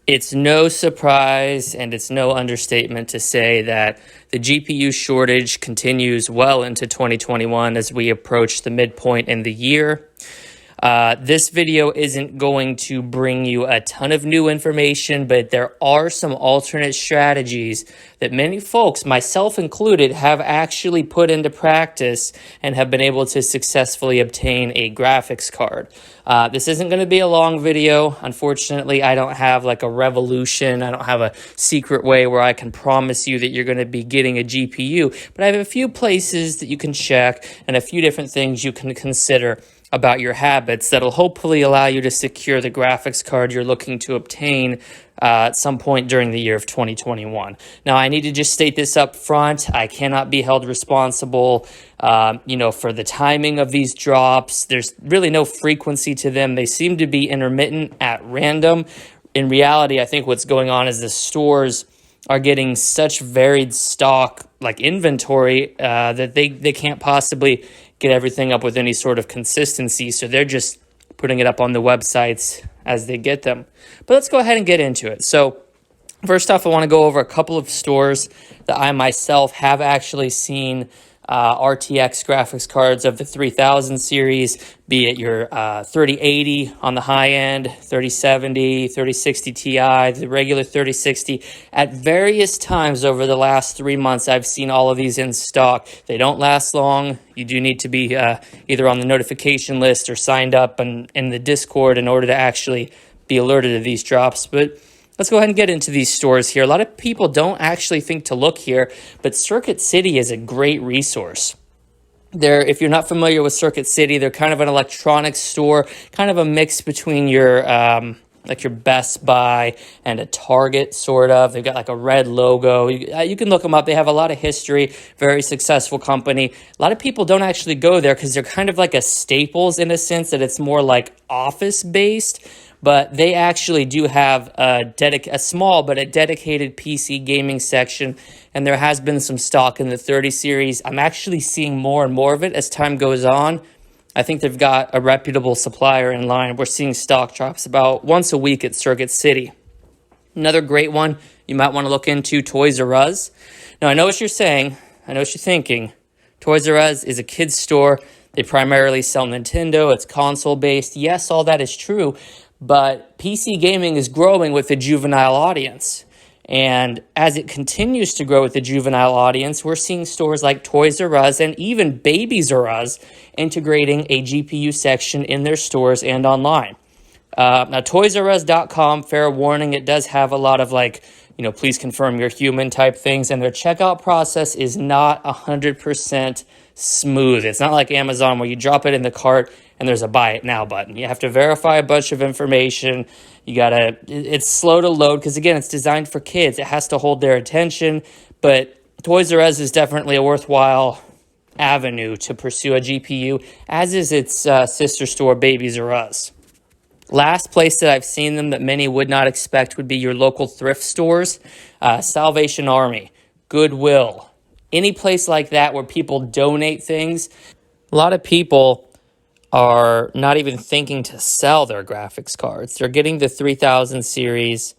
It's no surprise and it's no understatement to say that the GPU shortage continues well into 2021 as we approach the midpoint in the year. This video isn't going to bring you a ton of new information, but there are some alternate strategies that many folks, myself included, have actually put into practice and have been able to successfully obtain a graphics card. This isn't going to be a long video. Unfortunately, I don't have like a revolution. I don't have a secret way where I can promise you that you're going to be getting a GPU, but I have a few places that you can check and a few different things you can consider about your habits that'll hopefully allow you to secure the graphics card you're looking to obtain at some point during the year of 2021. Now, I need to just state this up front. I cannot be held responsible, for the timing of these drops. There's really no frequency to them. They seem to be intermittent at random. In reality, I think what's going on is the stores are getting such varied stock, like inventory, that they can't possibly get everything up with any sort of consistency. So they're just putting it up on the websites as they get them. But let's go ahead and get into it. So first off, I want to go over a couple of stores that I myself have actually seen RTX graphics cards of the 3000 series, be it your 3080 on the high end, 3070, 3060 Ti, the regular 3060. At various times over the last 3 months, I've seen all of these in stock. They don't last long. You do need to be either on the notification list or signed up in the Discord in order to actually be alerted of these drops. But let's go ahead and get into these stores here. A lot of people don't actually think to look here, but Circuit City is a great resource. If you're not familiar with Circuit City, they're kind of an electronics store, kind of a mix between your like your Best Buy and a Target, sort of. They've got like a red logo. You can look them up. They have a lot of history, very successful company. A lot of people don't actually go there because they're kind of like a Staples in a sense that it's more like office-based. But they actually do have a small but a dedicated PC gaming section, and there has been some stock in the 30 series. I'm actually seeing more and more of it as time goes on. I think they've got a reputable supplier in line. We're seeing stock drops about once a week at Circuit City. Another great one you might want to look into, Toys R Us. Now, I know what you're saying. I know what you're thinking. Toys R Us is a kid's store. They primarily sell Nintendo. It's console-based. Yes, all that is true. But PC gaming is growing with the juvenile audience. And as it continues to grow with the juvenile audience, we're seeing stores like Toys R Us and even Babies R Us integrating a GPU section in their stores and online. Now, ToysRUs.com, fair warning, it does have a lot of please confirm you're human type things. And their checkout process is not 100% smooth. It's not like Amazon where you drop it in the cart and there's a buy it now button. You have to verify a bunch of information. It's slow to load because, again, it's designed for kids. It has to hold their attention. But Toys R Us is definitely a worthwhile avenue to pursue a GPU, as is its sister store, Babies R Us. Last place that I've seen them that many would not expect would be your local thrift stores, Salvation Army, Goodwill, any place like that where people donate things. A lot of people are not even thinking to sell their graphics cards. They're getting the 3000 series,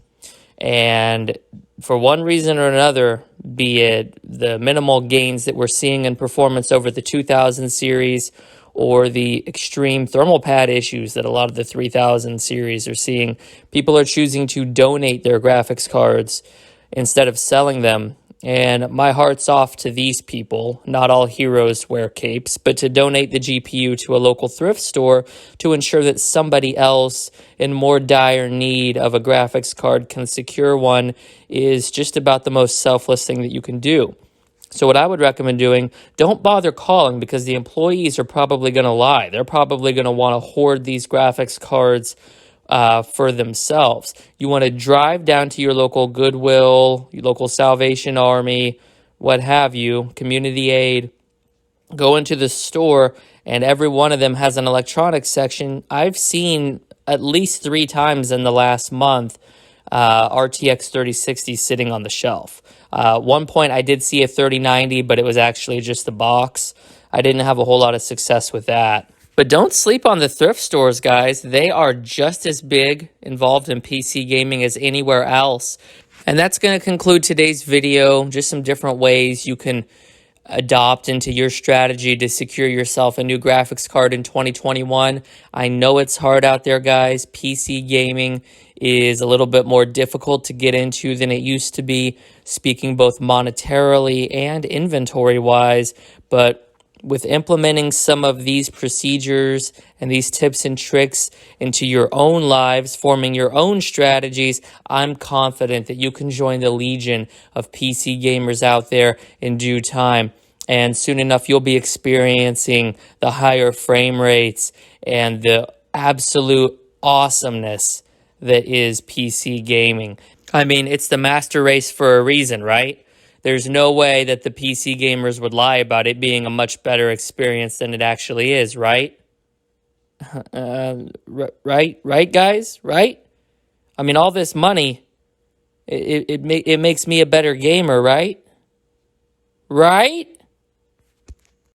and for one reason or another, be it the minimal gains that we're seeing in performance over the 2000 series or the extreme thermal pad issues that a lot of the 3000 series are seeing, people are choosing to donate their graphics cards instead of selling them. And my heart's off to these people. Not all heroes wear capes, but to donate the GPU to a local thrift store to ensure that somebody else in more dire need of a graphics card can secure one is just about the most selfless thing that you can do. So what I would recommend doing, don't bother calling because the employees are probably going to lie. They're probably going to want to hoard these graphics cards for themselves. You want to drive down to your local Goodwill, your local Salvation Army, what have you, community aid, go into the store, and every one of them has an electronics section. I've seen at least 3 times in the last month RTX 3060 sitting on the shelf. One point I did see a 3090, but it was actually just a box. I didn't have a whole lot of success with that. But don't sleep on the thrift stores, guys. They are just as big involved in PC gaming as anywhere else. And that's going to conclude today's video. Just some different ways you can adopt into your strategy to secure yourself a new graphics card in 2021. I know it's hard out there, guys. PC gaming is a little bit more difficult to get into than it used to be, speaking both monetarily and inventory wise. But with implementing some of these procedures and these tips and tricks into your own lives, forming your own strategies, I'm confident that you can join the legion of PC gamers out there in due time. And soon enough, you'll be experiencing the higher frame rates and the absolute awesomeness that is PC gaming. I mean, it's the master race for a reason, right? There's no way that the PC gamers would lie about it being a much better experience than it actually is, right? Right, guys? Right? I mean, all this money, it makes me a better gamer, right? Right?